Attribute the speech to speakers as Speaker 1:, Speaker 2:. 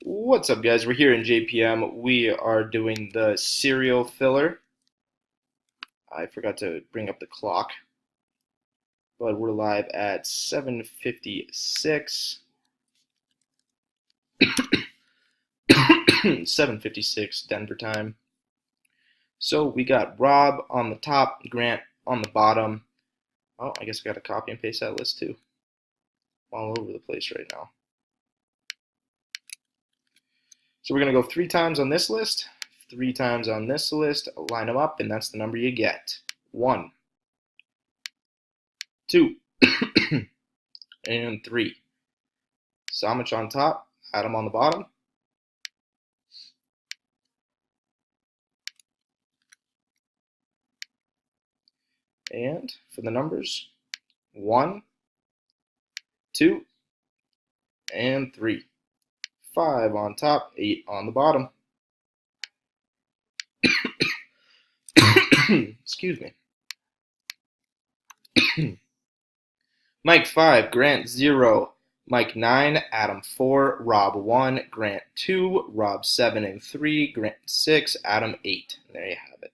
Speaker 1: What's up, guys? We're here in JPM. We are doing the serial filler. I forgot to bring up the clock, but we're live at 7:56. 7:56 Denver time. So we got Rob on the top, Grant on the bottom. Oh, I guess I got to copy and paste that list too. All over the place right now. So we're going to go 3 times on this list, 3 times on this list, line them up, and that's the number you get. 1, 2, and 3. Sandwich on top, Adam on the bottom. And for the numbers, 1, 2, and 3. 5 on top, 8 on the bottom. Excuse me. Mike 5, Grant 0, Mike 9, Adam 4, Rob 1, Grant 2, Rob 7 and 3, Grant 6, Adam 8. There you have it.